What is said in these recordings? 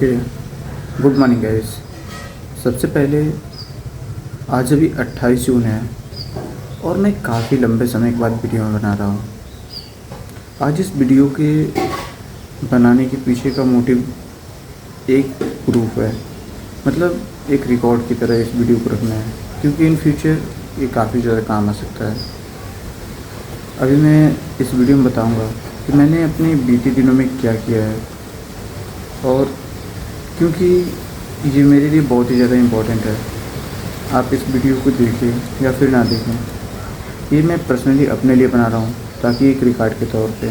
Okay. Good morning guys. सबसे पहले आज अभी 28 जून है और मैं काफ़ी लंबे समय के बाद वीडियो बना रहा हूँ। आज इस वीडियो के बनाने के पीछे का मोटिव एक प्रूफ है, मतलब एक रिकॉर्ड की तरह इस वीडियो को रखना है, क्योंकि इन फ्यूचर ये काफ़ी ज़्यादा काम आ सकता है। अभी मैं इस वीडियो में बताऊँगा कि मैंने अपने बीते दिनों में क्या किया है, और क्योंकि ये मेरे लिए बहुत ही ज़्यादा इम्पोर्टेंट है। आप इस वीडियो को देखें या फिर ना देखें, ये मैं पर्सनली अपने लिए बना रहा हूँ, ताकि एक रिकॉर्ड के तौर पे,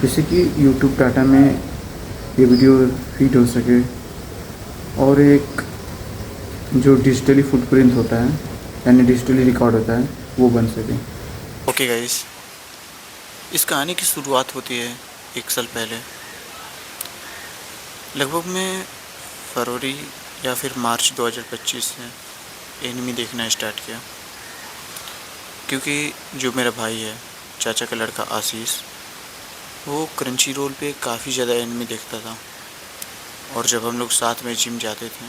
जिससे कि यूट्यूब डाटा में ये वीडियो फीड हो सके और एक जो डिजिटली फुटप्रिंट होता है, यानी डिजिटली रिकॉर्ड होता है, वो बन सके। ओके गाइस, इस कहानी की शुरुआत होती है 1 साल पहले। लगभग मैं फरवरी या फिर मार्च 2025 से एनिमी देखना स्टार्ट किया, क्योंकि जो मेरा भाई है, चाचा का लड़का आशीष, वो क्रंची रोल पे काफ़ी ज़्यादा एनिमी देखता था। और जब हम लोग साथ में जिम जाते थे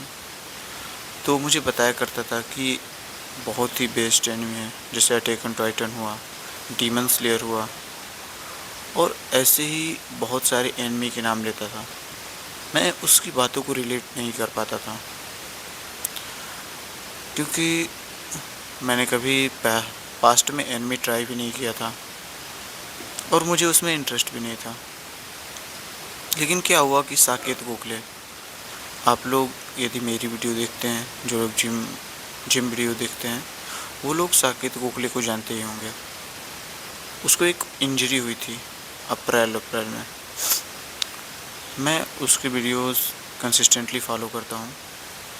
तो मुझे बताया करता था कि बहुत ही बेस्ट एनिमी है, जैसे अटैक ऑन टाइटन हुआ, डीमन स्लेयर हुआ, और ऐसे ही बहुत सारे एनिमी के नाम लेता था। मैं उसकी बातों को रिलेट नहीं कर पाता था, क्योंकि मैंने कभी पास्ट में एनिमी ट्राई भी नहीं किया था और मुझे उसमें इंटरेस्ट भी नहीं था। लेकिन क्या हुआ कि साकेत गोखले, आप लोग यदि मेरी वीडियो देखते हैं, जो लोग जिम वीडियो देखते हैं, वो लोग साकेत गोखले को जानते ही होंगे। उसको एक इंजरी हुई थी अप्रैल में। मैं उसके वीडियोस कंसिस्टेंटली फॉलो करता हूँ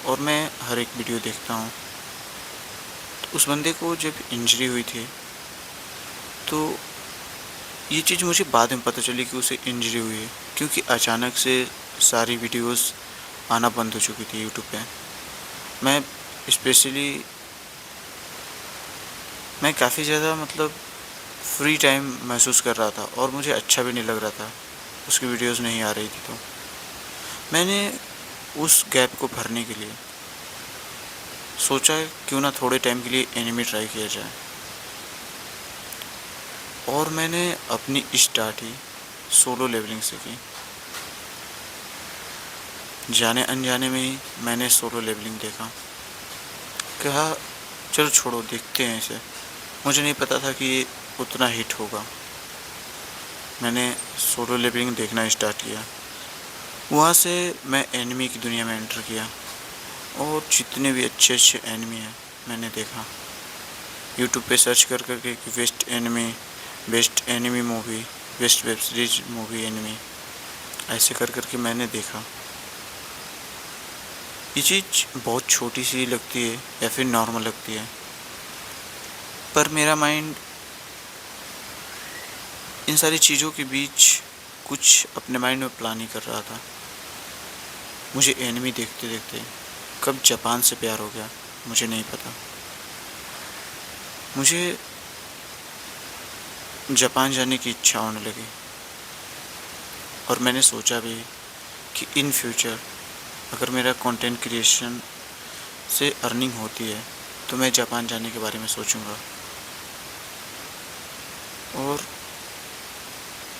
और मैं हर एक वीडियो देखता हूँ। तो उस बंदे को जब इंजरी हुई थी, तो ये चीज़ मुझे बाद में पता चली कि उसे इंजरी हुई है, क्योंकि अचानक से सारी वीडियोस आना बंद हो चुकी थी यूट्यूब पे। मैं स्पेशली मैं काफ़ी ज़्यादा फ्री टाइम महसूस कर रहा था और मुझे अच्छा भी नहीं लग रहा था, उसकी वीडियोस नहीं आ रही थी। तो मैंने उस गैप को भरने के लिए सोचा क्यों ना थोड़े टाइम के लिए एनिमे ट्राई किया जाए, और मैंने अपनी स्टार्ट ही सोलो लेवलिंग से की। जाने अनजाने में ही मैंने सोलो लेवलिंग देखा, कहा चलो छोड़ो, देखते हैं इसे। मुझे नहीं पता था कि ये उतना हिट होगा। मैंने सोलो लेवलिंग देखना स्टार्ट किया। वहाँ से मैं एनिमी की दुनिया में एंटर किया और जितने भी अच्छे अच्छे एनिमी हैं मैंने देखा। यूट्यूब पे सर्च कर करके कि best anime movie, best web series movie enemy, ऐसे कर करके मैंने देखा। ये चीज़ बहुत छोटी सी लगती है या फिर नॉर्मल लगती है, पर मेरा माइंड इन सारी चीज़ों के बीच कुछ अपने माइंड में प्लान ही कर रहा था। मुझे एनिमी देखते देखते कब जापान से प्यार हो गया मुझे नहीं पता। मुझे जापान जाने की इच्छा होने लगी और मैंने सोचा भी कि इन फ्यूचर अगर मेरा कंटेंट क्रिएशन से अर्निंग होती है तो मैं जापान जाने के बारे में सोचूंगा। और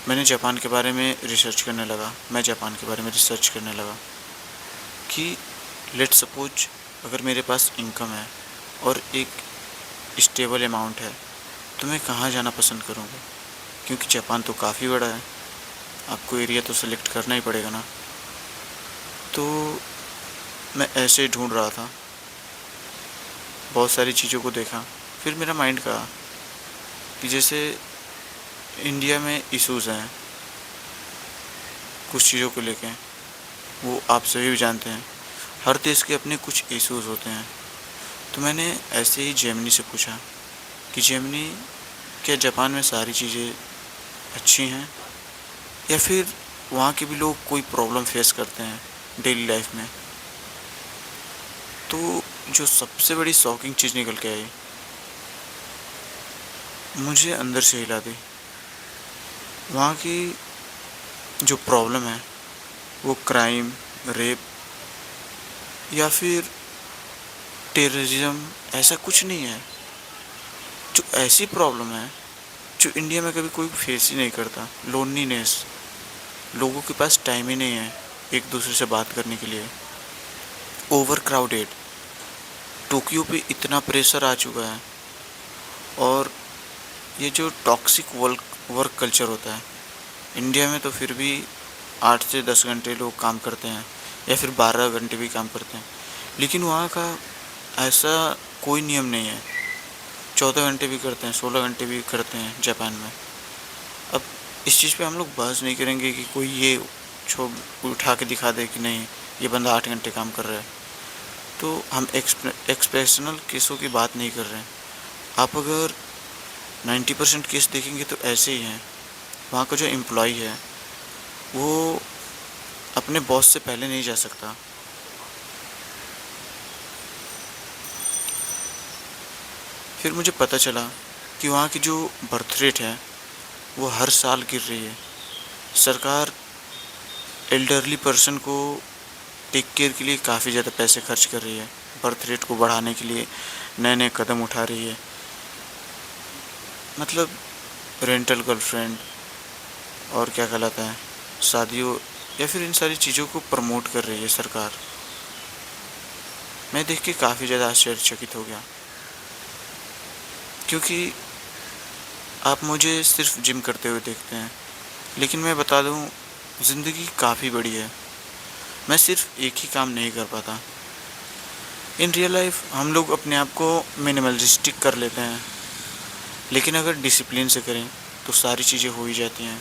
मैंने जापान के बारे में रिसर्च करने लगा। मैं जापान के बारे में रिसर्च करने लगा कि लेट सपोज अगर मेरे पास इनकम है और एक स्टेबल अमाउंट है तो मैं कहाँ जाना पसंद करूँगा, क्योंकि जापान तो काफ़ी बड़ा है, आपको एरिया तो सेलेक्ट करना ही पड़ेगा ना। तो मैं ऐसे ही ढूंढ रहा था, बहुत सारी चीज़ों को देखा। फिर मेरा माइंड कहा कि जैसे इंडिया में इश्यूज़ हैं कुछ चीज़ों को लेके, वो आप सभी भी जानते हैं, हर देश के अपने कुछ इश्यूज़ होते हैं। तो मैंने ऐसे ही जेमिनी से पूछा कि जेमिनी, क्या जापान में सारी चीज़ें अच्छी हैं या फिर वहाँ के भी लोग कोई प्रॉब्लम फेस करते हैं डेली लाइफ में। तो जो सबसे बड़ी शॉकिंग चीज़ निकल के आई, मुझे अंदर से हिला दी। वहाँ की जो प्रॉब्लम है वो क्राइम, रेप या फिर टेररिज्म, ऐसा कुछ नहीं है। जो ऐसी प्रॉब्लम है जो इंडिया में कभी कोई फेस ही नहीं करता, लोनलीनेस, लोगों के पास टाइम ही नहीं है एक दूसरे से बात करने के लिए। ओवर क्राउडेड, टोक्यो पे इतना प्रेशर आ चुका है। और ये जो टॉक्सिक वर्क कल्चर होता है, इंडिया में तो फिर भी 8 से 10 घंटे लोग काम करते हैं या फिर 12 घंटे भी काम करते हैं, लेकिन वहाँ का ऐसा कोई नियम नहीं है। 14 घंटे भी करते हैं, 16 घंटे भी करते हैं जापान में। अब इस चीज़ पे हम लोग बहस नहीं करेंगे कि कोई ये उठा के दिखा दे कि नहीं ये बंदा 8 घंटे काम कर रहा है। तो हम एक्सप्रेशनल केसों की बात नहीं कर रहे हैं। आप अगर 90% केस देखेंगे तो ऐसे ही हैं। वहाँ का जो एम्प्लॉय है वो अपने बॉस से पहले नहीं जा सकता। फिर मुझे पता चला कि वहाँ की जो बर्थ रेट है वो हर साल गिर रही है। सरकार एल्डरली पर्सन को टेक केयर के लिए काफ़ी ज़्यादा पैसे खर्च कर रही है, बर्थ रेट को बढ़ाने के लिए नए नए कदम उठा रही है। मतलब रेंटल गर्लफ्रेंड और क्या कहलाता है, शादियों या फिर इन सारी चीज़ों को प्रमोट कर रही है सरकार। मैं देख के काफ़ी ज़्यादा आश्चर्यचकित हो गया, क्योंकि आप मुझे सिर्फ जिम करते हुए देखते हैं, लेकिन मैं बता दूं ज़िंदगी काफ़ी बड़ी है। मैं सिर्फ एक ही काम नहीं कर पाता। इन रियल लाइफ हम लोग अपने आप को मिनिमलिस्टिक कर लेते हैं, लेकिन अगर डिसिप्लिन से करें तो सारी चीज़ें हो ही जाती हैं।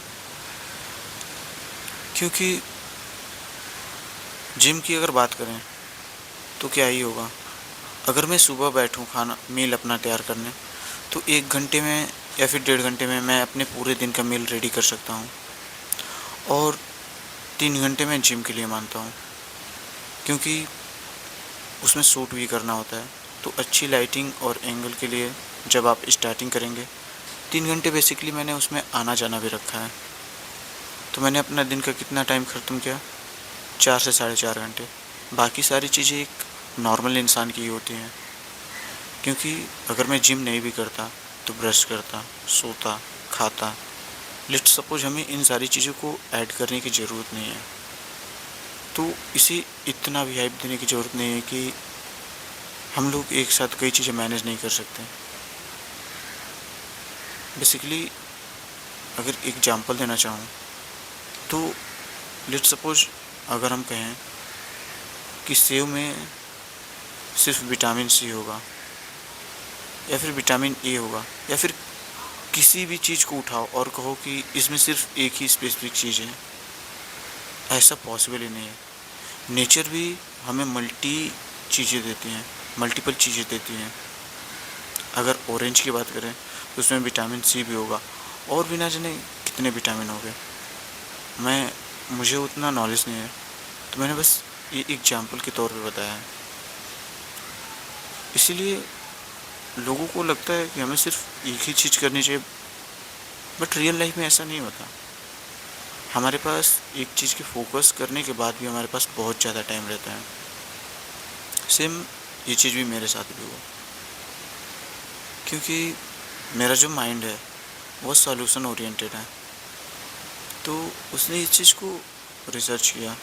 क्योंकि जिम की अगर बात करें तो क्या ही होगा, अगर मैं सुबह बैठूं खाना मील अपना तैयार करने, तो 1 घंटे में या फिर 1.5 घंटे में मैं अपने पूरे दिन का मील रेडी कर सकता हूँ। और 3 घंटे मैं जिम के लिए मानता हूँ, क्योंकि उसमें शूट भी करना होता है। तो अच्छी लाइटिंग और एंगल के लिए जब आप स्टार्टिंग करेंगे, 3 घंटे बेसिकली मैंने उसमें आना जाना भी रखा है। तो मैंने अपना दिन का कितना टाइम ख़त्म किया, 4 से 4.5 घंटे। बाकी सारी चीज़ें एक नॉर्मल इंसान की ही होती हैं, क्योंकि अगर मैं जिम नहीं भी करता तो ब्रश करता, सोता, खाता। लेट्स सपोज हमें इन सारी चीज़ों को ऐड करने की ज़रूरत नहीं है, तो इसे इतना भी हाइप देने की ज़रूरत नहीं है कि हम लोग एक साथ कई चीज़ें मैनेज नहीं कर सकते। बेसिकली अगर एग्जांपल देना चाहूँ तो लेट्स सपोज अगर हम कहें कि सेव में सिर्फ विटामिन सी होगा या फिर विटामिन ए होगा, या फिर किसी भी चीज़ को उठाओ और कहो कि इसमें सिर्फ एक ही स्पेसिफिक चीज़ है, ऐसा पॉसिबल ही नहीं है। नेचर भी हमें मल्टीपल चीज़ें देती हैं। अगर ऑरेंज की बात करें तो उसमें विटामिन सी भी होगा, और भी ना जाने कितने विटामिन हो गए। मुझे उतना नॉलेज नहीं है, तो मैंने बस ये एग्जाम्पल के तौर पे बताया है। इसीलिए लोगों को लगता है कि हमें सिर्फ एक ही चीज़ करनी चाहिए, बट रियल लाइफ में ऐसा नहीं होता। हमारे पास एक चीज़ के फोकस करने के बाद भी हमारे पास बहुत ज़्यादा टाइम रहता है। सेम ये चीज़ भी मेरे साथ भी हुआ, क्योंकि मेरा जो माइंड है वो सॉल्यूशन ओरिएंटेड है। तो उसने इस चीज़ को रिसर्च किया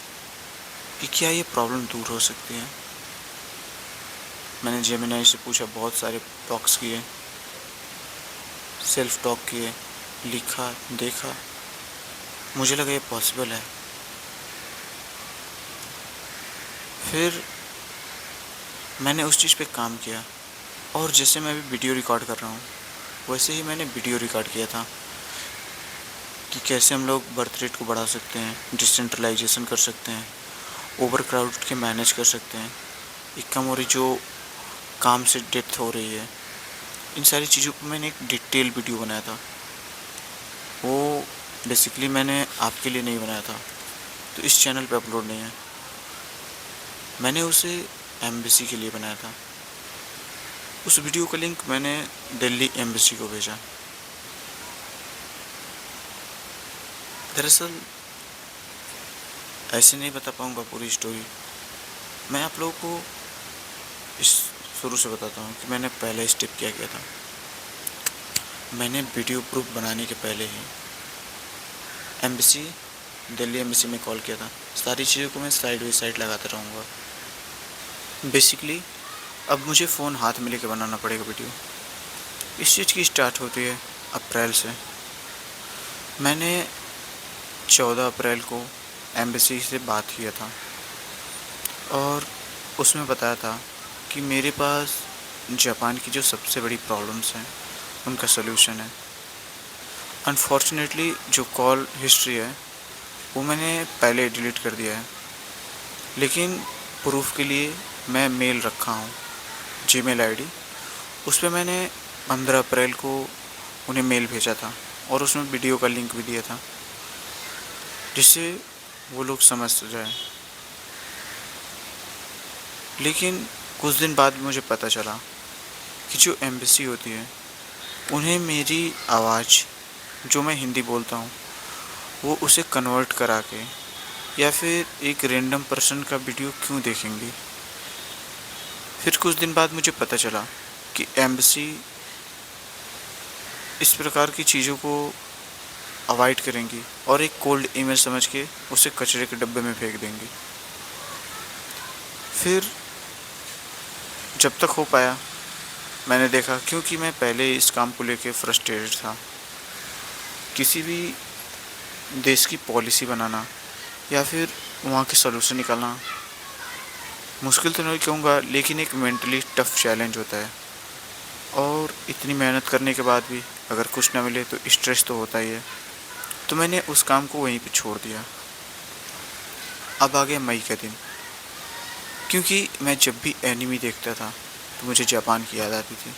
कि क्या ये प्रॉब्लम दूर हो सकती है। मैंने जेमिनाई से पूछा, बहुत सारे टॉक्स किए, सेल्फ टॉक किए, लिखा, देखा, मुझे लगा ये पॉसिबल है। फिर मैंने उस चीज़ पे काम किया, और जैसे मैं अभी वीडियो रिकॉर्ड कर रहा हूँ वैसे ही मैंने वीडियो रिकॉर्ड किया था कि कैसे हम लोग बर्थ रेट को बढ़ा सकते हैं, डिसेंट्रलाइजेशन कर सकते हैं, ओवर क्राउड के मैनेज कर सकते हैं, एक कम हो रही जो काम से डेथ हो रही है, इन सारी चीज़ों पर मैंने एक डिटेल वीडियो बनाया था। वो बेसिकली मैंने आपके लिए नहीं बनाया था, तो इस चैनल पे अपलोड नहीं है। मैंने उसे एम्बेसी के लिए बनाया था। उस वीडियो का लिंक मैंने दिल्ली एम्बेसी को भेजा। दरअसल ऐसे नहीं बता पाऊँगा पूरी स्टोरी। मैं आप लोगों को इस शुरू से बताता हूँ कि मैंने पहला स्टेप क्या किया था। मैंने वीडियो प्रूफ बनाने के पहले ही एम्बेसी, दिल्ली एम्बेसी में कॉल किया था। सारी चीज़ों को मैं साइड बाई साइड लगाता रहूँगा। बेसिकली अब मुझे फ़ोन हाथ में लेके बनाना पड़ेगा वीडियो। इस चीज़ की स्टार्ट होती है अप्रैल से। मैंने 14 अप्रैल को एम्बेसी से बात किया था और उसमें बताया था कि मेरे पास जापान की जो सबसे बड़ी प्रॉब्लम्स हैं उनका सलूशन है। अनफॉर्चुनेटली जो कॉल हिस्ट्री है वो मैंने पहले डिलीट कर दिया है, लेकिन प्रूफ के लिए मैं मेल रखा हूँ, जीमेल आईडी। उस पर मैंने 15 अप्रैल को उन्हें मेल भेजा था और उसमें वीडियो का लिंक भी दिया था जिससे वो लोग समझ जाए। लेकिन कुछ दिन बाद मुझे पता चला कि जो एम्बेसी होती है उन्हें मेरी आवाज़, जो मैं हिंदी बोलता हूँ, वो उसे कन्वर्ट करा के या फिर एक रैंडम पर्सन का वीडियो क्यों देखेंगी। फिर कुछ दिन बाद मुझे पता चला कि एम्बेसी इस प्रकार की चीज़ों को अवॉइड करेंगी और एक कोल्ड ईमेल समझ के उसे कचरे के डब्बे में फेंक देंगी। फिर जब तक हो पाया मैंने देखा, क्योंकि मैं पहले इस काम को लेके फ्रस्ट्रेटेड था। किसी भी देश की पॉलिसी बनाना या फिर वहाँ के सलूशन निकालना मुश्किल तो नहीं कहूँगा, लेकिन एक मेंटली टफ चैलेंज होता है। और इतनी मेहनत करने के बाद भी अगर कुछ ना मिले तो स्ट्रेस तो होता ही है। तो मैंने उस काम को वहीं पे छोड़ दिया। अब आ गया मई का दिन, क्योंकि मैं जब भी एनिमी देखता था तो मुझे जापान की याद आती थी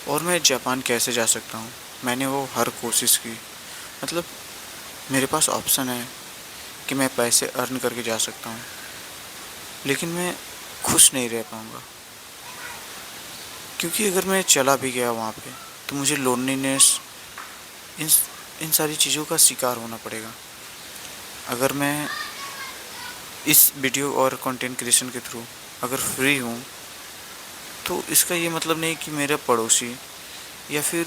और मैं जापान कैसे जा सकता हूँ। मैंने वो हर कोशिश की, मतलब मेरे पास ऑप्शन है कि मैं पैसे अर्न करके जा सकता हूँ, लेकिन मैं खुश नहीं रह पाऊँगा। क्योंकि अगर मैं चला भी गया वहाँ पे तो मुझे लोनलीनेस, इन सारी चीज़ों का शिकार होना पड़ेगा। अगर मैं इस वीडियो और कंटेंट क्रिएशन के थ्रू अगर फ्री हूँ तो इसका ये मतलब नहीं कि मेरा पड़ोसी या फिर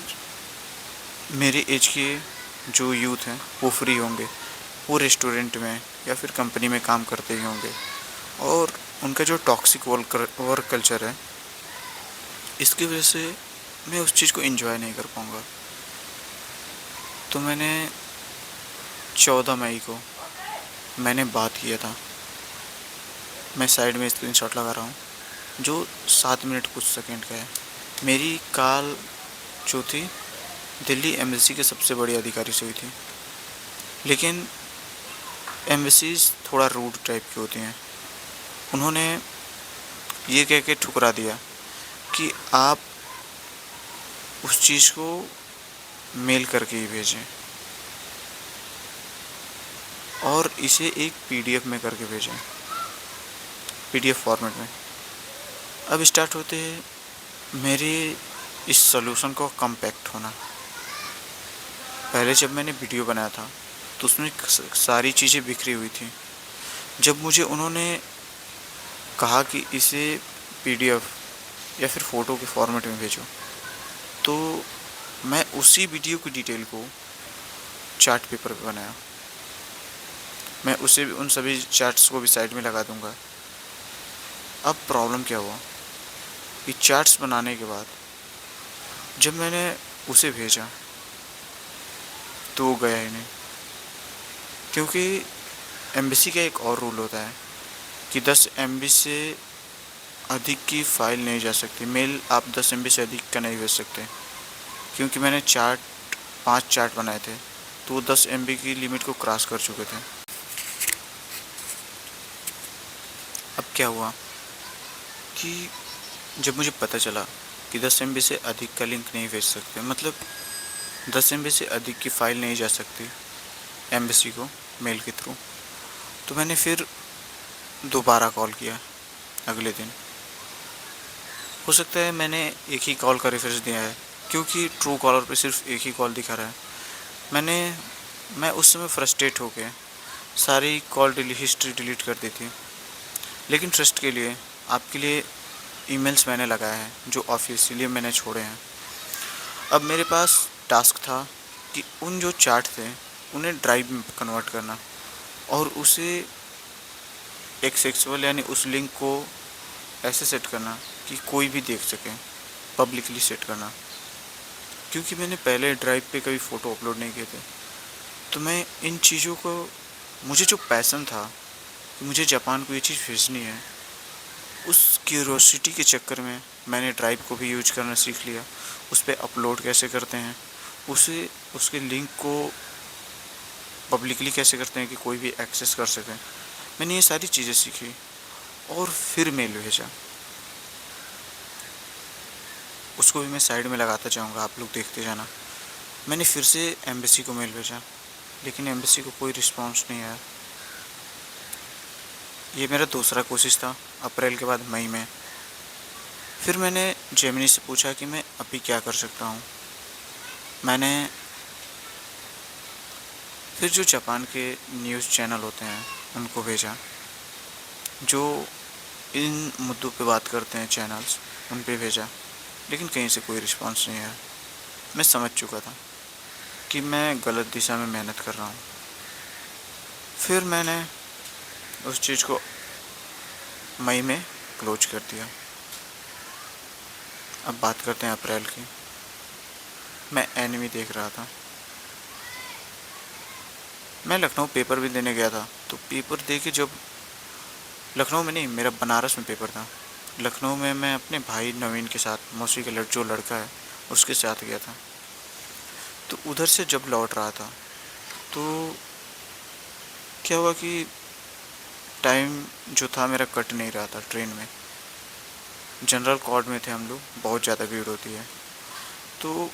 मेरे एज के जो यूथ हैं वो फ्री होंगे। वो रेस्टोरेंट में या फिर कंपनी में काम करते ही होंगे और उनका जो टॉक्सिक वर्क कल्चर है, इसकी वजह से मैं उस चीज़ को एंजॉय नहीं कर पाऊँगा। तो मैंने 14 मई को मैंने बात किया था। मैं साइड में स्क्रीनशॉट लगा रहा हूँ जो 7 मिनट कुछ सेकंड का है। मेरी कॉल जो थी दिल्ली एम्बेसी के सबसे बड़े अधिकारी से हुई थी, लेकिन एम्बेसीज थोड़ा रूड टाइप की होती हैं। उन्होंने ये कह के ठुकरा दिया कि आप उस चीज़ को मेल करके ही भेजें और इसे एक पीडीएफ में करके भेजें, पीडीएफ फॉर्मेट में। अब स्टार्ट होते हैं मेरे इस सॉल्यूशन को कम्पैक्ट होना। पहले जब मैंने वीडियो बनाया था तो उसमें सारी चीज़ें बिखरी हुई थी। जब मुझे उन्होंने कहा कि इसे पीडीएफ या फिर फ़ोटो के फॉर्मेट में भेजो, तो मैं उसी वीडियो की डिटेल को चार्ट पेपर पे बनाया। मैं उसे उन सभी चार्ट्स को भी साइड में लगा दूंगा। अब प्रॉब्लम क्या हुआ कि चार्ट्स बनाने के बाद जब मैंने उसे भेजा तो वो गया ही नहीं, क्योंकि एम्बेसी का एक और रूल होता है कि 10 MB से अधिक की फ़ाइल नहीं जा सकती। मेल आप 10 MB से अधिक का नहीं भेज सकते, क्योंकि मैंने 5 चार्ट बनाए थे तो वो 10 MB की लिमिट को क्रॉस कर चुके थे। अब क्या हुआ कि जब मुझे पता चला कि 10 MB से अधिक का लिंक नहीं भेज सकते, मतलब 10 MB से अधिक की फ़ाइल नहीं जा सकती एम्बेसी को मेल के थ्रू, तो मैंने फिर दोबारा कॉल किया अगले दिन। हो सकता है मैंने एक ही कॉल का रेफरेंस दिया है, क्योंकि ट्रू कॉलर पे सिर्फ एक ही कॉल दिखा रहा है। मैं उस समय फ्रस्ट्रेट हो गया सारी कॉल हिस्ट्री डिलीट कर दी थी। लेकिन ट्रस्ट के लिए आपके लिए ईमेल्स मैंने लगाए हैं जो ऑफिशियली मैंने छोड़े हैं। अब मेरे पास टास्क था कि उन जो चैट थे उन्हें ड्राइव में कन्वर्ट करना और उसे एक्सेसिबल यानी उस लिंक को ऐसे सेट करना कि कोई भी देख सके, पब्लिकली सेट करना। क्योंकि मैंने पहले ड्राइव पे कभी फ़ोटो अपलोड नहीं किए थे, तो मैं इन चीज़ों को, मुझे जो पैसन था कि मुझे जापान को ये चीज़ भेजनी है, उस क्यूरोसिटी के चक्कर में मैंने ड्राइव को भी यूज करना सीख लिया। उस पर अपलोड कैसे करते हैं, उसे उसके लिंक को पब्लिकली कैसे करते हैं कि कोई भी एक्सेस कर सके, मैंने ये सारी चीज़ें सीखी और फिर मेल भेजा। उसको भी मैं साइड में लगाता जाऊँगा, आप लोग देखते जाना। मैंने फिर से एम्बेसी को मेल भेजा, लेकिन एम्बेसी को कोई रिस्पांस नहीं आया। ये मेरा दूसरा कोशिश था अप्रैल के बाद मई में। फिर मैंने जेमिनी से पूछा कि मैं अभी क्या कर सकता हूँ। मैंने फिर जो जापान के न्यूज़ चैनल होते हैं उनको भेजा, जो इन मुद्दों पे बात करते हैं चैनल्स, उन पे भेजा, लेकिन कहीं से कोई रिस्पांस नहीं आया। मैं समझ चुका था कि मैं गलत दिशा में मेहनत कर रहा हूँ। फिर मैंने उस चीज़ को मई में क्लोज कर दिया। अब बात करते हैं अप्रैल की। मैं एनिमी देख रहा था। मैं लखनऊ पेपर भी देने गया था, तो पेपर दे के जब लखनऊ में नहीं, मेरा बनारस में पेपर था। लखनऊ में मैं अपने भाई नवीन के साथ, मौसी का जो लड़का है उसके साथ गया था। तो उधर से जब लौट रहा था तो क्या हुआ कि टाइम जो था मेरा कट नहीं रहा था ट्रेन में। जनरल कॉर्ड में थे हम लोग, बहुत ज़्यादा भीड़ होती है। तो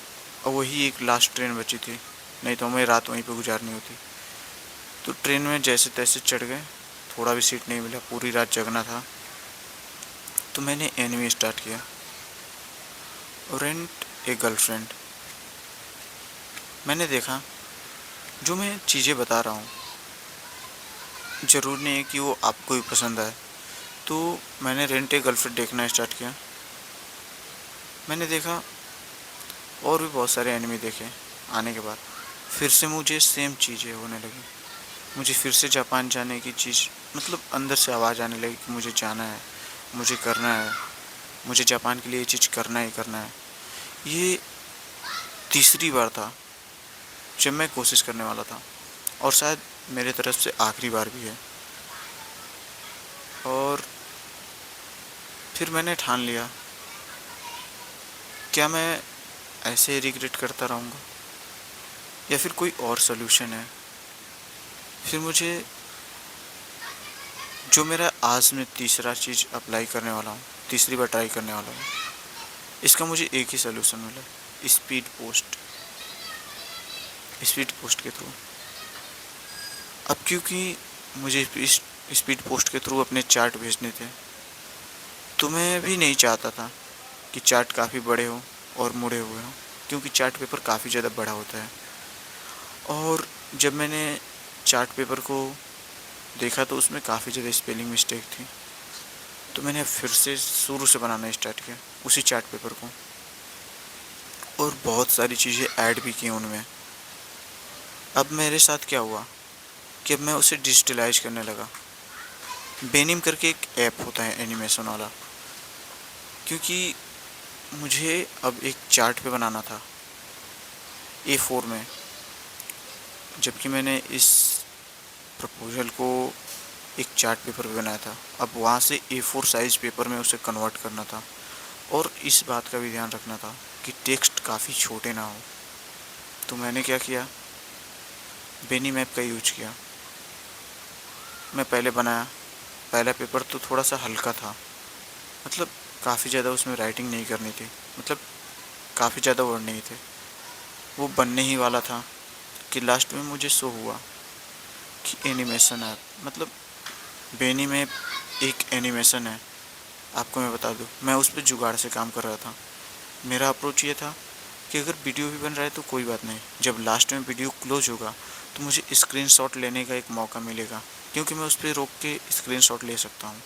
वही एक लास्ट ट्रेन बची थी, नहीं तो हमें रात वहीं पे गुजारनी होती। तो ट्रेन में जैसे तैसे चढ़ गए, थोड़ा भी सीट नहीं मिला, पूरी रात जगना था। तो मैंने एनिमे स्टार्ट किया, रेंट ए गर्लफ्रेंड। मैंने देखा जो मैं चीज़ें बता रहा हूँ ज़रूर नहीं है कि वो आपको भी पसंद आए। तो मैंने रेंट ए गर्लफ्रेंड देखना स्टार्ट किया। मैंने देखा और भी बहुत सारे एनिमे देखे। आने के बाद फिर से मुझे सेम चीज़ें होने लगी। मुझे फिर से जापान जाने की चीज़, मतलब अंदर से आवाज़ आने लगी कि मुझे जाना है, मुझे करना है, मुझे जापान के लिए ये चीज़ करना ही करना है। ये तीसरी बार था जब मैं कोशिश करने वाला था, और शायद मेरे तरफ से आखिरी बार भी है। और फिर मैंने ठान लिया, क्या मैं ऐसे ही रिग्रेट करता रहूँगा या फिर कोई और सॉल्यूशन है। फिर मुझे जो मेरा आज मैं तीसरा चीज़ अप्लाई करने वाला हूँ, तीसरी बार ट्राई करने वाला हूँ, इसका मुझे एक ही सॉल्यूशन मिला, स्पीड पोस्ट। स्पीड पोस्ट के थ्रू। अब क्योंकि मुझे इस स्पीड पोस्ट के थ्रू अपने चार्ट भेजने थे, तो मैं भी नहीं चाहता था कि चार्ट काफ़ी बड़े हो और मुड़े हुए हों, क्योंकि चार्ट पेपर काफ़ी ज़्यादा बड़ा होता है। और जब मैंने चार्ट पेपर को देखा तो उसमें काफ़ी ज़्यादा स्पेलिंग मिस्टेक थी। तो मैंने फिर से शुरू से बनाना स्टार्ट किया उसी चार्ट पेपर को, और बहुत सारी चीज़ें ऐड भी की उनमें। अब मेरे साथ क्या हुआ कि अब मैं उसे डिजिटलाइज करने लगा। बेनिम करके एक ऐप होता है एनिमेशन वाला, क्योंकि मुझे अब एक चार्ट पे बनाना था A4 में, जबकि मैंने इस प्रपोजल को एक चार्ट पेपर पे बनाया था। अब वहाँ से A4 साइज़ पेपर में उसे कन्वर्ट करना था, और इस बात का भी ध्यान रखना था कि टेक्स्ट काफ़ी छोटे ना हो। तो मैंने क्या किया, बेनिम ऐप का यूज किया। मैं पहले बनाया, पहला पेपर तो थोड़ा सा हल्का था, मतलब काफ़ी ज़्यादा उसमें राइटिंग नहीं करनी थी, मतलब काफ़ी ज़्यादा वर्ड नहीं थे। वो बनने ही वाला था कि लास्ट में मुझे शो हुआ कि एनिमेशन ऐप, मतलब बेनी में एक एनिमेशन है। आपको मैं बता दूं, मैं उस पर जुगाड़ से काम कर रहा था। मेरा अप्रोच ये था कि अगर वीडियो भी बन रहा है तो कोई बात नहीं, जब लास्ट में वीडियो क्लोज होगा तो मुझे स्क्रीनशॉट लेने का एक मौका मिलेगा, क्योंकि मैं उस पर रोक के स्क्रीनशॉट ले सकता हूँ।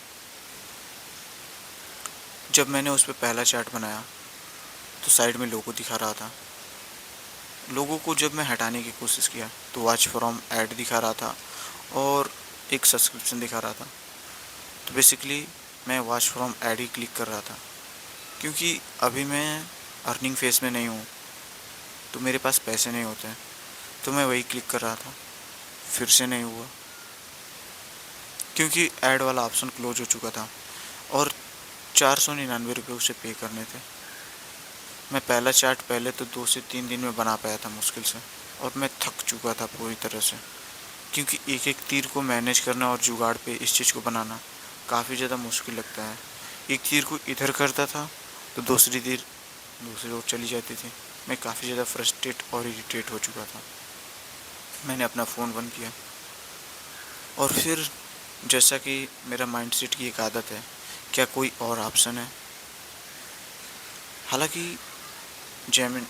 जब मैंने उस पर पहला चैट बनाया तो साइड में लोगो दिखा रहा था। लोगों को जब मैं हटाने की कोशिश किया तो वॉच फ्रॉम ऐड दिखा रहा था और एक सब्सक्रिप्शन दिखा रहा था। तो बेसिकली मैं watch from add he click कर रहा था, क्योंकि अभी मैं अर्निंग फेज में नहीं हूँ, तो मेरे पास पैसे नहीं होते हैं, तो मैं वही क्लिक कर रहा था। फिर से नहीं हुआ, क्योंकि ऐड वाला ऑप्शन क्लोज हो चुका था और 499 रुपये उसे पे करने थे। मैं पहला चार्ट पहले तो 2 से 3 दिन में बना पाया था मुश्किल से, और मैं थक चुका था पूरी तरह से, क्योंकि एक एक तीर को मैनेज करना और जुगाड़ पे इस चीज़ को बनाना काफ़ी ज़्यादा मुश्किल लगता है। एक तीर को इधर करता था तो दूसरी तीर दूसरी ओर चली जाती थी। मैं काफ़ी ज़्यादा फ्रस्ट्रेट और इरिटेट हो चुका था। मैंने अपना फ़ोन बंद किया और फिर, जैसा कि मेरा माइंडसेट की एक आदत है, क्या कोई और ऑप्शन है। हालांकि जेमिन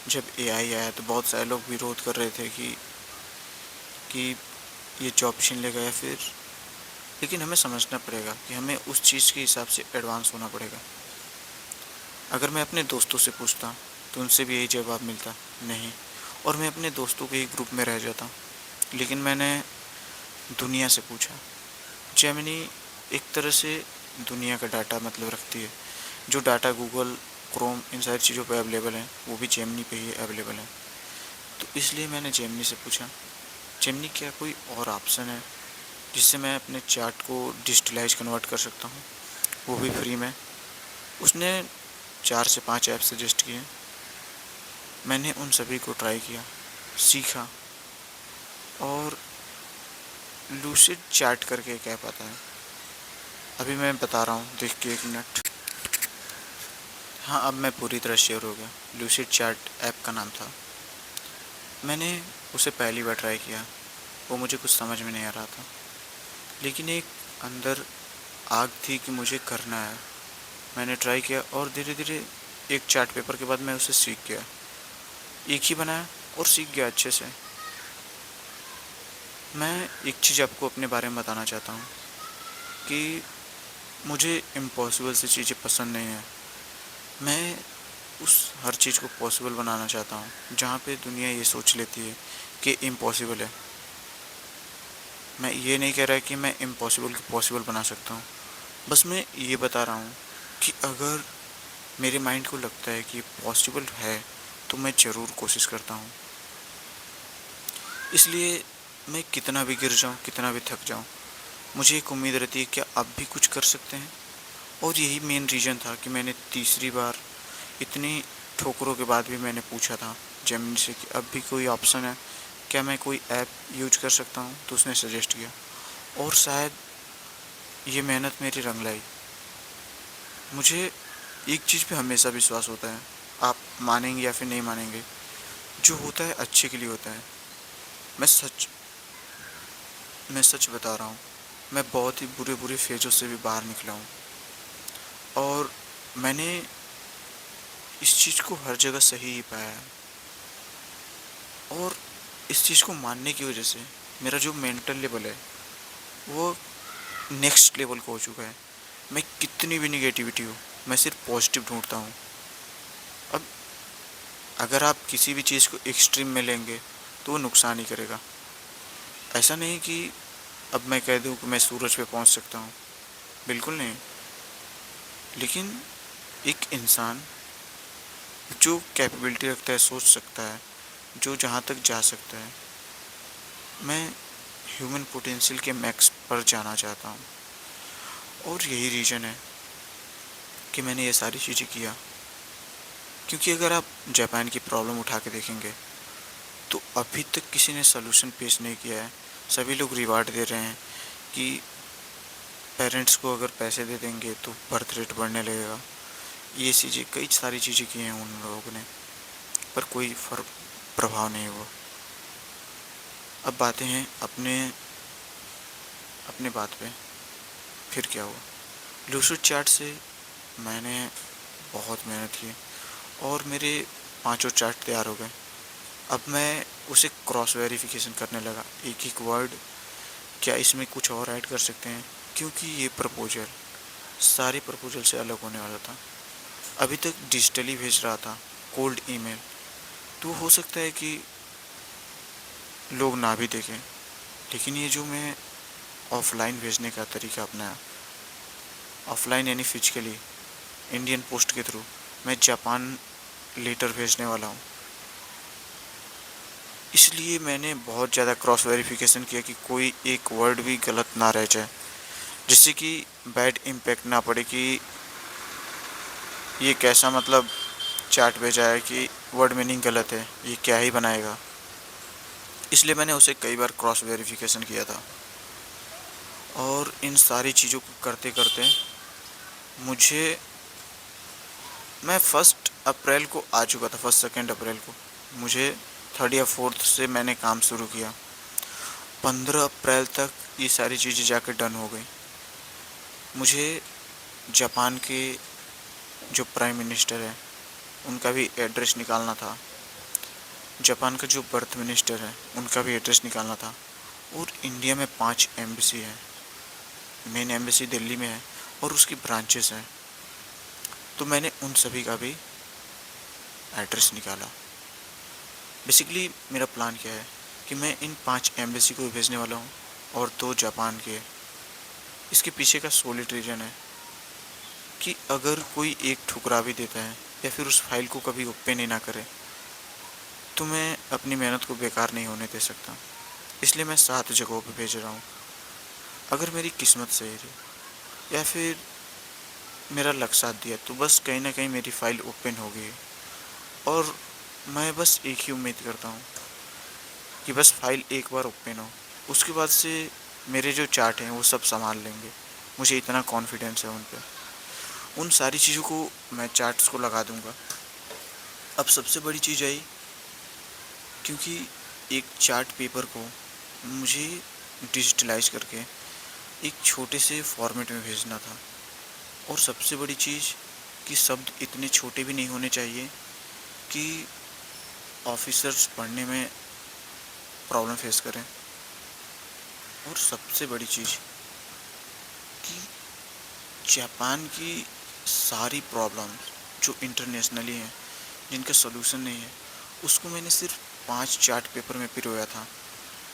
जब एआई आया तो बहुत सारे लोग विरोध कर रहे थे कि ये जॉब छीन लेगा या फिर, लेकिन हमें समझना पड़ेगा कि हमें उस चीज़ के हिसाब से एडवांस होना पड़ेगा। अगर मैं अपने दोस्तों से पूछता तो उनसे भी यही जवाब मिलता, नहीं, और मैं अपने दोस्तों के ही ग्रुप में रह जाता। लेकिन मैंने दुनिया से पूछा। जेमिनी एक तरह से दुनिया का डाटा मतलब रखती है। जो डाटा गूगल, क्रोम, इन सारी चीज़ों पे अवेलेबल है, वो भी जेमिनी पे ही अवेलेबल है। तो इसलिए मैंने जेमिनी से पूछा, जेमिनी क्या कोई और ऑप्शन है जिससे मैं अपने चार्ट को डिजिटलाइज कन्वर्ट कर सकता हूँ, वो भी फ्री में। उसने 4 से 5 ऐप सजेस्ट किए। मैंने उन सभी को ट्राई किया, सीखा, और लूसिड चैट करके एक ऐप आता है, अभी मैं बता रहा हूँ, देख के 1 मिनट। हाँ, अब मैं पूरी तरह शेयर हो गया। लूसिड चैट ऐप का नाम था। मैंने उसे पहली बार ट्राई किया, वो मुझे कुछ समझ में नहीं आ रहा था, लेकिन एक अंदर आग थी कि मुझे करना है। मैंने ट्राई किया और धीरे धीरे एक चार्ट पेपर के बाद मैं उसे सीख गया। एक ही बनाया और सीख गया अच्छे से। मैं एक चीज़ आपको अपने बारे में बताना चाहता हूँ कि मुझे इम्पॉसिबल सी चीज़ें पसंद नहीं है। मैं उस हर चीज़ को पॉसिबल बनाना चाहता हूँ जहाँ पे दुनिया ये सोच लेती है कि इम्पॉसिबल है। मैं ये नहीं कह रहा कि मैं इम्पॉसिबल को पॉसिबल बना सकता हूँ, बस मैं ये बता रहा हूँ कि अगर मेरे माइंड को लगता है कि ये पॉसिबल है तो मैं ज़रूर कोशिश करता हूँ। इसलिए मैं कितना भी गिर जाऊँ, कितना भी थक जाऊँ, मुझे एक उम्मीद रहती है कि आप भी कुछ कर सकते हैं। और यही मेन रीज़न था कि मैंने तीसरी बार इतनी ठोकरों के बाद भी मैंने पूछा था जेमिनी से कि अब भी कोई ऑप्शन है क्या, मैं कोई ऐप यूज कर सकता हूँ। तो उसने सजेस्ट किया, और शायद ये मेहनत मेरी रंग लाई। मुझे एक चीज़ पे हमेशा विश्वास होता है, आप मानेंगे या फिर नहीं मानेंगे, जो होता है अच्छे के लिए होता है। मैं सच मैं सच बता रहा हूँ, मैं बहुत ही बुरे बुरे फेज़ों से भी बाहर निकला हूँ, और मैंने इस चीज़ को हर जगह सही ही पाया है। और इस चीज़ को मानने की वजह से मेरा जो मेंटल लेवल है वो नेक्स्ट लेवल को हो चुका है। मैं कितनी भी निगेटिविटी हो, मैं सिर्फ पॉजिटिव ढूंढता हूँ। अब अगर आप किसी भी चीज़ को एक्सट्रीम में लेंगे तो वो नुकसान ही करेगा। ऐसा नहीं कि अब मैं कह दूँ कि मैं सूरज पे पहुँच सकता हूँ, बिल्कुल नहीं। लेकिन एक इंसान जो कैपेबिलिटी रखता है, सोच सकता है, जो जहाँ तक जा सकता है, मैं ह्यूमन पोटेंशियल के मैक्स पर जाना चाहता हूँ। और यही रीज़न है कि मैंने ये सारी चीज़ें किया। क्योंकि अगर आप जापान की प्रॉब्लम उठा के देखेंगे तो अभी तक किसी ने सलूशन पेश नहीं किया है। सभी लोग रिवार्ड दे रहे हैं कि पेरेंट्स को अगर पैसे दे देंगे तो बर्थ रेट बढ़ने लगेगा। ये चीज़ें, कई सारी चीज़ें की हैं उन लोगों ने, पर कोई फर्क प्रभाव नहीं हुआ। अब बातें हैं अपने अपने बात पे। फिर क्या हुआ, लूसिड चैट से मैंने बहुत मेहनत की और मेरे 5 चार्ट तैयार हो गए। अब मैं उसे क्रॉस वेरिफिकेशन करने लगा, एक एक वर्ड, क्या इसमें कुछ और ऐड कर सकते हैं, क्योंकि ये प्रपोजल सारे प्रपोजल से अलग होने वाला था। अभी तक डिजिटली भेज रहा था, कोल्ड ईमेल, तो हो सकता है कि लोग ना भी देखें, लेकिन ये जो मैं ऑफलाइन भेजने का तरीका अपनाया, ऑफलाइन यानी फिजिकली, इंडियन पोस्ट के थ्रू मैं जापान लेटर भेजने वाला हूँ। इसलिए मैंने बहुत ज़्यादा क्रॉस वेरिफिकेशन किया कि कोई एक वर्ड भी गलत ना रह जाए, जिससे कि बैड इम्पैक्ट ना पड़े कि ये कैसा मतलब चार्ट भेजा है कि वर्ड मीनिंग गलत है, ये क्या ही बनाएगा। इसलिए मैंने उसे कई बार क्रॉस वेरिफिकेशन किया था। और इन सारी चीज़ों को करते करते मुझे मैं 1 अप्रैल को आ चुका था, 2 अप्रैल को मुझे 3 या 4 से मैंने काम शुरू किया। 15 अप्रैल तक ये सारी चीज़ें जाकर डन हो गई। मुझे जापान के जो प्राइम मिनिस्टर है उनका भी एड्रेस निकालना था, जापान का जो बर्थ मिनिस्टर है उनका भी एड्रेस निकालना था, और इंडिया में 5 एम्बेसी है। मेन एम्बेसी दिल्ली में है और उसकी ब्रांचेस हैं, तो मैंने उन सभी का भी एड्रेस निकाला। बेसिकली मेरा प्लान क्या है कि मैं इन 5 एम्बेसी को भेजने वाला हूँ और 2 जापान के। इसके पीछे का सॉलिड रीज़न है कि अगर कोई एक ठुकरा भी देता है या फिर उस फाइल को कभी ओपन ही ना करे, तो मैं अपनी मेहनत को बेकार नहीं होने दे सकता। इसलिए मैं 7 जगहों पे भेज रहा हूँ। अगर मेरी किस्मत सही रही या फिर मेरा लक साथ दिया, तो बस कहीं ना कहीं मेरी फ़ाइल ओपन हो गई। और मैं बस एक ही उम्मीद करता हूँ कि बस फाइल एक बार ओपन हो, उसके बाद से मेरे जो चार्ट हैं वो सब संभाल लेंगे। मुझे इतना कॉन्फिडेंस है उन पर। उन सारी चीज़ों को मैं चार्ट्स को लगा दूंगा। अब सबसे बड़ी चीज़ आई, क्योंकि एक चार्ट पेपर को मुझे डिजिटलाइज करके एक छोटे से फॉर्मेट में भेजना था। और सबसे बड़ी चीज़ कि शब्द इतने छोटे भी नहीं होने चाहिए कि ऑफिसर्स पढ़ने में प्रॉब्लम फेस करें। और सबसे बड़ी चीज़ कि जापान की सारी प्रॉब्लम्स जो इंटरनेशनली हैं, जिनका सलूशन नहीं है, उसको मैंने सिर्फ 5 चार्ट पेपर में पिरोया था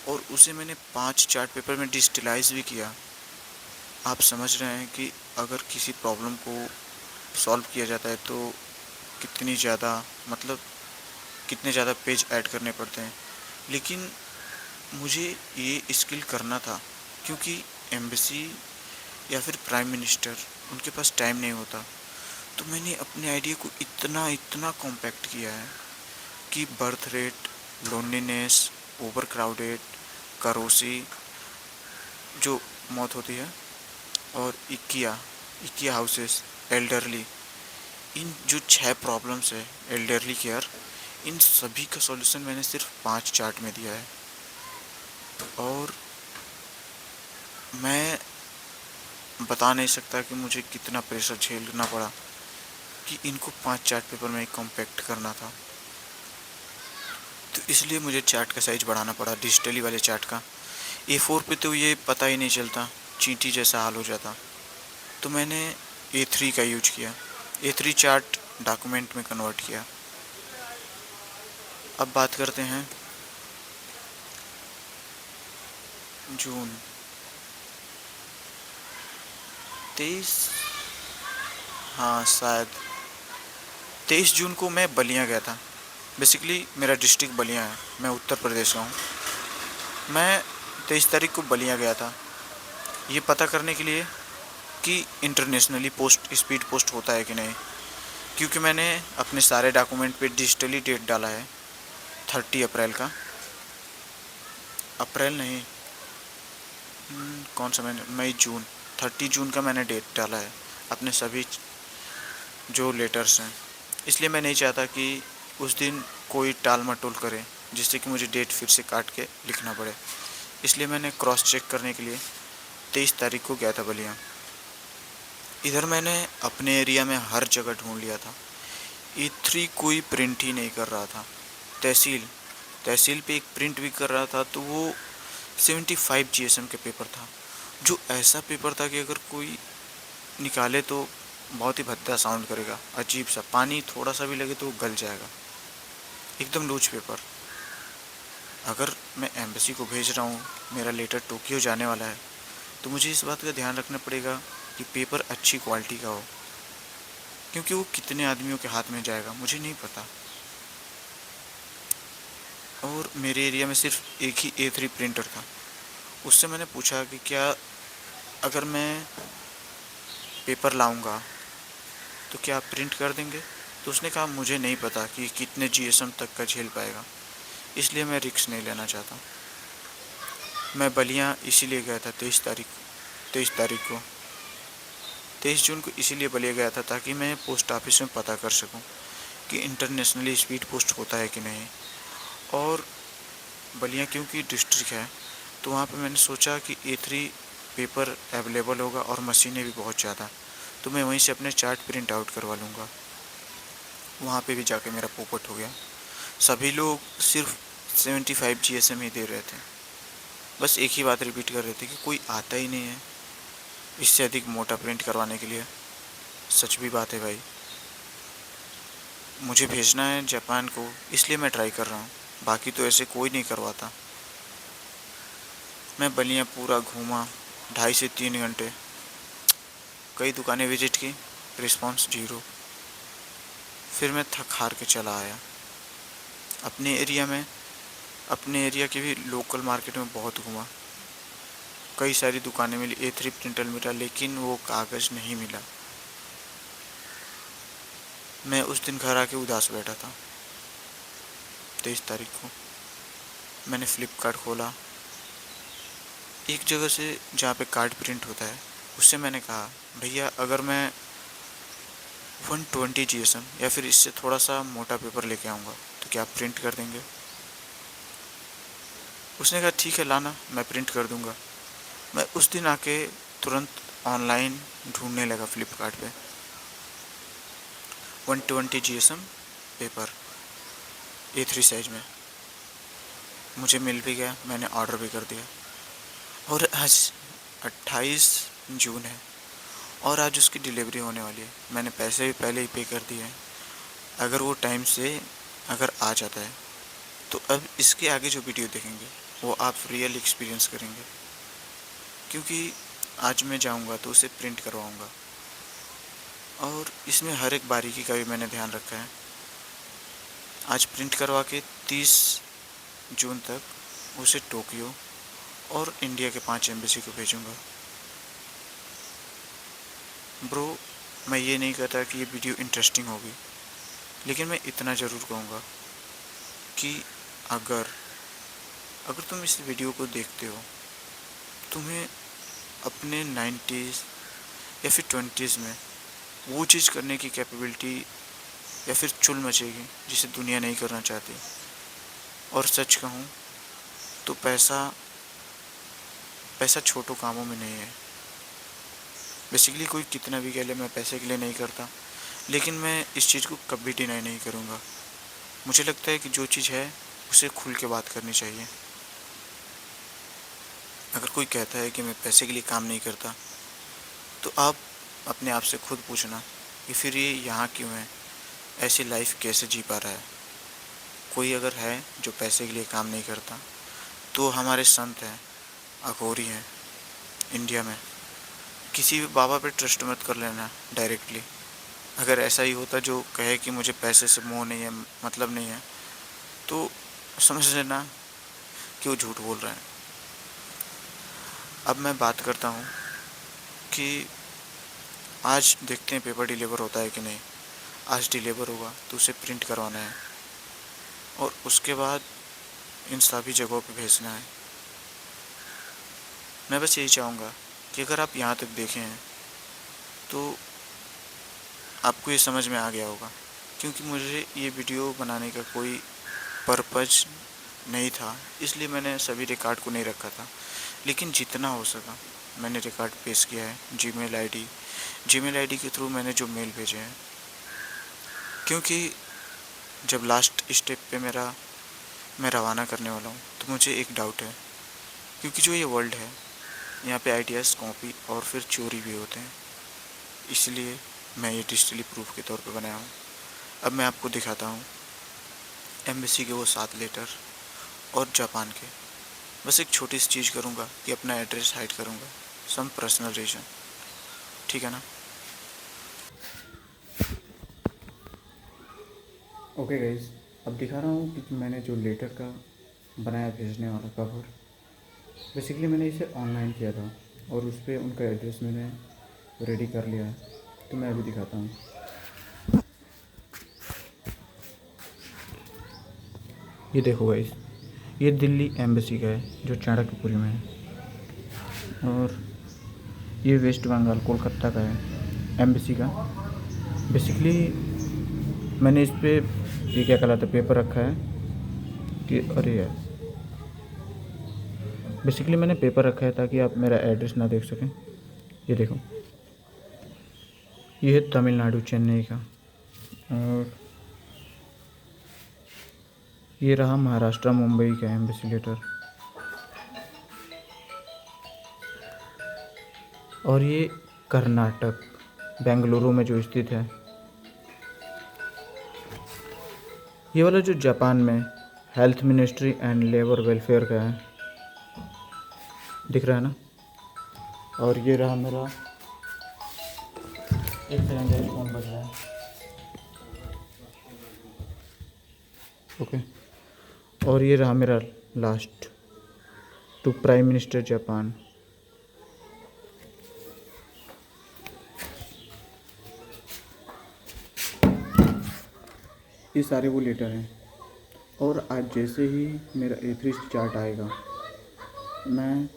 और उसे मैंने 5 चार्ट पेपर में डिजिटलाइज भी किया। आप समझ रहे हैं कि अगर किसी प्रॉब्लम को सॉल्व किया जाता है तो कितनी ज़्यादा मतलब कितने ज़्यादा पेज ऐड करने पड़ते हैं। लेकिन मुझे ये स्किल करना था, क्योंकि एम्बेसी या फिर प्राइम मिनिस्टर उनके पास टाइम नहीं होता। तो मैंने अपने आइडिया को इतना इतना कॉम्पैक्ट किया है कि birth rate, loneliness, overcrowded, करोसी जो मौत होती है, और इकिया हाउसेस, एल्डरली, इन जो 6 प्रॉब्लम्स है, एल्डरली केयर, इन सभी का सॉल्यूशन मैंने सिर्फ 5 चार्ट में दिया है। और मैं बता नहीं सकता कि मुझे कितना प्रेशर झेलना पड़ा कि इनको 5 चार्ट पेपर में कॉम्पैक्ट करना था। तो इसलिए मुझे चार्ट का साइज़ बढ़ाना पड़ा, डिजिटली वाले चार्ट का। A4 पे तो ये पता ही नहीं चलता, चींटी जैसा हाल हो जाता। तो मैंने A3 का यूज किया, A3 चार्ट डॉक्यूमेंट में कन्वर्ट किया। अब बात करते हैं जून 23, हाँ शायद 23 जून को मैं बलिया गया था। बेसिकली मेरा डिस्ट्रिक्ट बलिया है, मैं उत्तर प्रदेश का हूँ। मैं 23 तारीख को बलिया गया था ये पता करने के लिए कि इंटरनेशनली पोस्ट स्पीड पोस्ट होता है कि नहीं, क्योंकि मैंने अपने सारे डॉक्यूमेंट पे डिजिटली डेट डाला है 30 अप्रैल का। अप्रैल नहीं, कौन सा मई जून, 30 जून का मैंने डेट डाला है अपने सभी जो लेटर्स हैं। इसलिए मैं नहीं चाहता कि उस दिन कोई टाल मटोल करे जिससे कि मुझे डेट फिर से काट के लिखना पड़े। इसलिए मैंने क्रॉस चेक करने के लिए 23 तारीख को गया था बलिया। इधर मैंने अपने एरिया में हर जगह ढूंढ लिया था, A3 कोई प्रिंट ही नहीं कर रहा था। तहसील तहसील पे एक प्रिंट भी कर रहा था, तो वो 75 जीएसएम के पेपर था, जो ऐसा पेपर था कि अगर कोई निकाले तो बहुत ही भद्दा साउंड करेगा, अजीब सा, पानी थोड़ा सा भी लगे तो गल जाएगा, एकदम लूज पेपर। अगर मैं एम्बेसी को भेज रहा हूँ, मेरा लेटर टोक्यो जाने वाला है, तो मुझे इस बात का ध्यान रखना पड़ेगा कि पेपर अच्छी क्वालिटी का हो, क्योंकि वो कितने आदमियों के हाथ में जाएगा मुझे नहीं पता। और मेरे एरिया में सिर्फ एक ही A3 प्रिंटर था। उससे मैंने पूछा कि क्या अगर मैं पेपर लाऊंगा तो क्या आप प्रिंट कर देंगे? तो उसने कहा मुझे नहीं पता कि कितने जीएसएम तक का झेल पाएगा, इसलिए मैं रिस्क नहीं लेना चाहता। मैं बलिया इसीलिए गया था 23 तारीख को 23 जून को इसीलिए बलिया गया था ताकि मैं पोस्ट ऑफिस में पता कर सकूं कि इंटरनेशनली स्पीड पोस्ट होता है कि नहीं। और बलिया क्योंकि डिस्ट्रिक्ट है, तो वहाँ पे मैंने सोचा कि A3 पेपर अवेलेबल होगा और मशीनें भी बहुत ज़्यादा, तो मैं वहीं से अपने चार्ट प्रिंट आउट करवा लूँगा। वहाँ पे भी जाके मेरा पोपट हो गया। सभी लोग सिर्फ 75 जीएसएम ही दे रहे थे, बस एक ही बात रिपीट कर रहे थे कि कोई आता ही नहीं है इससे अधिक मोटा प्रिंट करवाने के लिए। सच भी बात है भाई, मुझे भेजना है जापान को, इसलिए मैं ट्राई कर रहा हूँ, बाकी तो ऐसे कोई नहीं करवाता। मैं बलिया पूरा घूमा 2.5 से 3 घंटे, कई दुकानें विजिट की, रिस्पॉन्स जीरो। फिर मैं थक हार के चला आया अपने एरिया के भी लोकल मार्केट में बहुत घूमा, कई सारी दुकानें मिली, A3 प्रिंटर मिला, लेकिन वो कागज़ नहीं मिला। मैं उस दिन घर आके उदास बैठा था। 23 तारीख को मैंने फ्लिपकार्ट खोला, एक जगह से जहाँ पे कार्ड प्रिंट होता है, उससे मैंने कहा भैया अगर मैं 120 जीएसएम या फिर इससे थोड़ा सा मोटा पेपर लेके आऊँगा तो क्या आप प्रिंट कर देंगे? उसने कहा ठीक है लाना, मैं प्रिंट कर दूँगा। मैं उस दिन आके तुरंत ऑनलाइन ढूंढने लगा फ्लिपकार्ट पे 120 जीएसएम पेपर A3 साइज में। मुझे मिल भी गया, मैंने ऑर्डर भी कर दिया, और आज 28 जून है और आज उसकी डिलीवरी होने वाली है। मैंने पैसे भी पहले ही पे कर दिए हैं। अगर वो टाइम से अगर आ जाता है तो अब इसके आगे जो वीडियो देखेंगे वो आप रियल एक्सपीरियंस करेंगे, क्योंकि आज मैं जाऊंगा तो उसे प्रिंट करवाऊंगा और इसमें हर एक बारीकी का भी मैंने ध्यान रखा है। आज प्रिंट करवा के 30 जून तक उसे टोक्यो और इंडिया के 5 एम्बेसी को भेजूंगा। ब्रो, मैं ये नहीं कहता कि ये वीडियो इंटरेस्टिंग होगी, लेकिन मैं इतना ज़रूर कहूँगा कि अगर तुम इस वीडियो को देखते हो, तुम्हें अपने 90s या फिर 20s में वो चीज़ करने की कैपेबिलिटी या फिर चुल मचेगी जिसे दुनिया नहीं करना चाहती। और सच कहूँ तो पैसा छोटों कामों में नहीं है। बेसिकली कोई कितना भी कह ले, मैं पैसे के लिए नहीं करता, लेकिन मैं इस चीज़ को कभी डिनाई नहीं करूँगा। मुझे लगता है कि जो चीज़ है उसे खुल के बात करनी चाहिए। अगर कोई कहता है कि मैं पैसे के लिए काम नहीं करता, तो आप अपने आप से खुद पूछना कि फिर ये यहाँ क्यों है, ऐसी लाइफ कैसे जी पा रहा है। कोई अगर है जो पैसे के लिए काम नहीं करता, तो हमारे संत हैं, अघोरी हैं इंडिया में। किसी भी बाबा पे ट्रस्ट मत कर लेना डायरेक्टली। अगर ऐसा ही होता जो कहे कि मुझे पैसे से मोह नहीं है, मतलब नहीं है, तो समझ लेना कि वो झूठ बोल रहे हैं। अब मैं बात करता हूँ कि आज देखते हैं पेपर डिलीवर होता है कि नहीं। आज डिलीवर होगा तो उसे प्रिंट करवाना है और उसके बाद इन सभी जगहों पे भेजना है। मैं बस यही चाहूँगा कि अगर आप यहाँ तक देखे हैं तो आपको ये समझ में आ गया होगा, क्योंकि मुझे ये वीडियो बनाने का कोई पर्पज़ नहीं था, इसलिए मैंने सभी रिकॉर्ड को नहीं रखा था, लेकिन जितना हो सका मैंने रिकॉर्ड पेश किया है। जीमेल आईडी के थ्रू मैंने जो मेल भेजे हैं, क्योंकि जब लास्ट स्टेप पे मेरा मैं रवाना करने वाला हूँ। तो मुझे एक डाउट है, क्योंकि जो ये वर्ल्ड है, यहाँ पे आइडियाज़ कॉपी और फिर चोरी भी होते हैं, इसलिए मैं ये डिजिटली प्रूफ के तौर पे बनाया हूँ। अब मैं आपको दिखाता हूँ एम्बेसी के वो 7 लेटर और जापान के। बस एक छोटी सी चीज़ करूँगा कि अपना एड्रेस हाइड करूँगा, सम पर्सनल रीज़न, ठीक है ना। ओके गाइस, अब दिखा रहा हूँ कि मैंने जो लेटर का बनाया भेजने वाला कवर, बेसिकली मैंने इसे ऑनलाइन किया था और उस पर उनका एड्रेस मैंने रेडी कर लिया है। तो मैं अभी दिखाता हूँ। ये देखो गाइस, ये दिल्ली एम्बेसी का है जो चाणक्यपुरी में है, और ये वेस्ट बंगाल कोलकाता का है एम्बेसी का। बेसिकली मैंने इस पे ये क्या कहलाता है पेपर रखा है कि अरे यार, बेसिकली मैंने पेपर रखा है ताकि आप मेरा एड्रेस ना देख सकें। ये देखो, ये है तमिलनाडु चेन्नई का, और ये रहा महाराष्ट्र मुंबई का एम्बेसी लेटर, और ये कर्नाटक बेंगलुरु में जो स्थित है। ये वाला जो जापान में health ministry and labour welfare का है, दिख रहा है ना। और ये रहा मेरा, एक सेकंड फ़ोन बज रहा है। ओके, और ये रहा मेरा last, to prime minister Japan. ये सारे वो लेटर हैं, और आज जैसे ही मेरा A3 चार्ट आएगा, मैं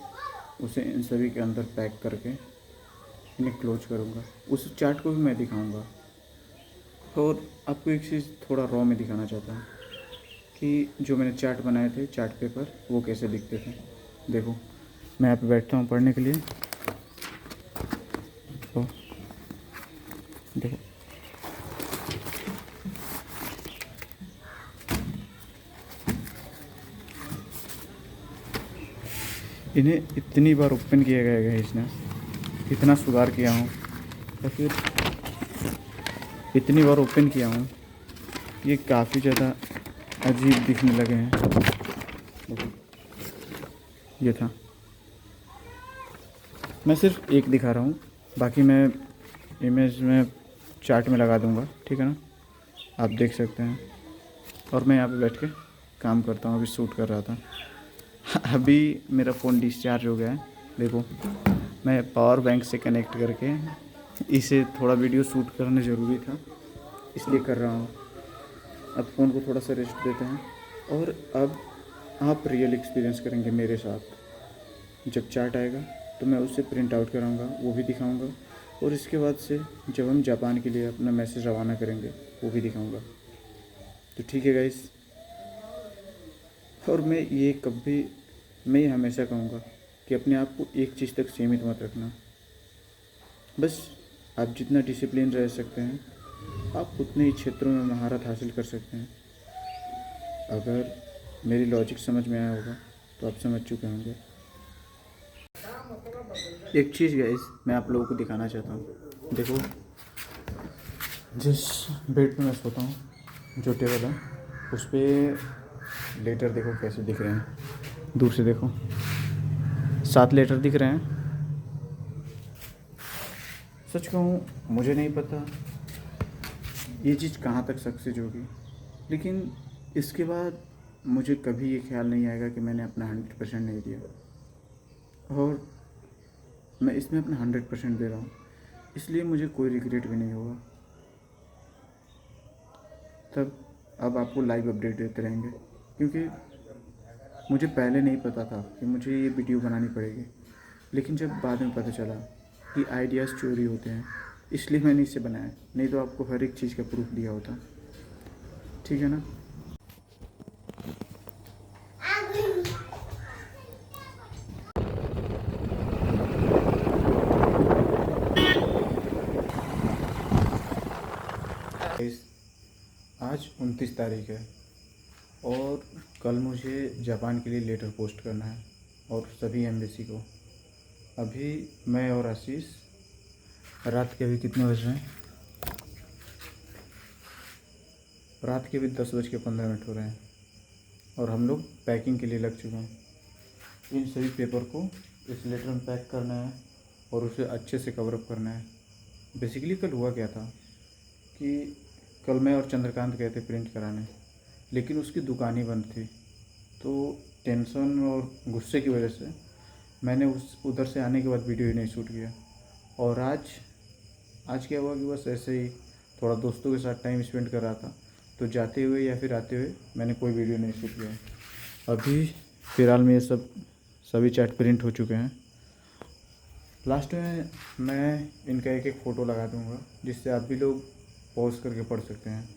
उसे इन सभी के अंदर पैक करके इन्हें क्लोज करूँगा। उस चार्ट को भी मैं दिखाऊँगा, और आपको एक चीज़ थोड़ा रॉ में दिखाना चाहता हूँ कि जो मैंने चार्ट बनाए थे, चार्ट पेपर, वो कैसे दिखते थे। देखो, मैं यहाँ पे बैठता हूँ पढ़ने के लिए, तो देखो, इन्हें इतनी बार ओपन किया गया है, इसने इतना सुधार किया हूँ, या फिर इतनी बार ओपन किया हूँ, ये काफ़ी ज़्यादा अजीब दिखने लगे हैं। ये था, मैं सिर्फ एक दिखा रहा हूँ, बाकी मैं इमेज में चार्ट में लगा दूँगा, ठीक है ना, आप देख सकते हैं। और मैं यहाँ पे बैठ के काम करता हूँ, अभी शूट कर रहा था। अभी मेरा फ़ोन डिस्चार्ज हो गया है, देखो मैं पावर बैंक से कनेक्ट करके इसे थोड़ा वीडियो शूट करना ज़रूरी था, इसलिए कर रहा हूँ। अब फ़ोन को थोड़ा सा रेस्ट देते हैं, और अब आप रियल एक्सपीरियंस करेंगे मेरे साथ। जब चार्ट आएगा तो मैं उससे प्रिंट आउट कराऊँगा, वो भी दिखाऊँगा, और इसके बाद से जब हम जापान के लिए अपना मैसेज रवाना करेंगे, वो भी दिखाऊँगा। तो ठीक है गाइस, और मैं ये हमेशा कहूँगा कि अपने आप को एक चीज़ तक सीमित मत रखना। बस आप जितना डिसिप्लिन रह सकते हैं, आप उतने ही क्षेत्रों में महारत हासिल कर सकते हैं। अगर मेरी लॉजिक समझ में आया होगा तो आप समझ चुके होंगे। एक चीज़ गाइस मैं आप लोगों को दिखाना चाहता हूँ। देखो, जिस बेड पे मैं सोता हूँ, जो टेबल है, उस पर लेटर देखो कैसे दिख रहे हैं, दूर से देखो, 7 लेटर दिख रहे हैं। सच कहूँ, मुझे नहीं पता ये चीज़ कहाँ तक सक्सेस होगी, लेकिन इसके बाद मुझे कभी ये ख्याल नहीं आएगा कि मैंने अपना 100% नहीं दिया, और मैं इसमें अपना 100% दे रहा हूँ, इसलिए मुझे कोई रिग्रेट भी नहीं होगा। तब अब आपको लाइव अपडेट देते रहेंगे, क्योंकि मुझे पहले नहीं पता था कि मुझे ये वीडियो बनानी पड़ेगी, लेकिन जब बाद में पता चला कि आइडियाज़ चोरी होते हैं, इसलिए मैंने इसे बनाया, नहीं तो आपको हर एक चीज़ का प्रूफ दिया होता। ठीक है ना। आज 29 तारीख है, और कल मुझे जापान के लिए लेटर पोस्ट करना है और सभी एम्बेसी को। अभी मैं और आशीष रात के अभी कितने बज रहे हैं, रात के भी 10:15 हो रहे हैं और हम लोग पैकिंग के लिए लग चुके हैं। इन सभी पेपर को इस लेटर में पैक करना है और उसे अच्छे से कवर अप करना है। बेसिकली कल हुआ क्या था कि कल मैं और चंद्रकांत गए थे प्रिंट कराने, लेकिन उसकी दुकान ही बंद थी। तो टेंशन और गुस्से की वजह से मैंने उस उधर से आने के बाद वीडियो ही नहीं शूट किया। और आज क्या हुआ कि बस ऐसे ही थोड़ा दोस्तों के साथ टाइम स्पेंड कर रहा था, तो जाते हुए या फिर आते हुए मैंने कोई वीडियो नहीं शूट किया। अभी फ़िलहाल में ये सभी चैट प्रिंट हो चुके हैं। लास्ट में मैं इनका एक एक फ़ोटो लगा दूंगा जिससे आप भी लोग पॉज करके पढ़ सकते हैं।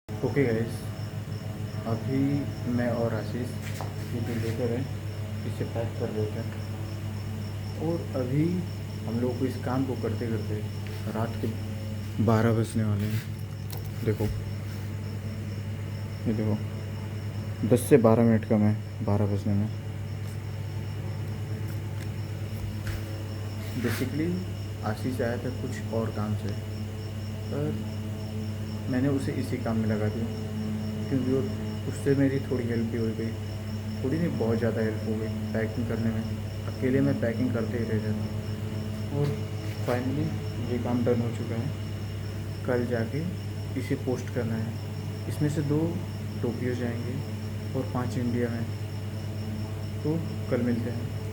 ओके गाइस, अभी मैं और आशीष ये जो लेकर है इसे पैक कर देते हैं। और अभी हम लोग को इस काम को करते करते रात के 12 बजने वाले हैं। देखो, ये देखो 10 से 12 मिनट कम है 12 बजने में। बेसिकली आशीष आया था कुछ और काम से, पर मैंने उसे इसी काम में लगा दिया क्योंकि वो उससे मेरी थोड़ी हेल्प भी हो गई। थोड़ी नहीं, बहुत ज़्यादा हेल्प हो गई पैकिंग करने में। अकेले मैं पैकिंग करते ही रह जाता। और फाइनली ये काम डन हो चुका है। कल जाके इसे पोस्ट करना है। इसमें से 2 टोक्यो जाएंगे और 5 इंडिया में। तो कल मिलते हैं।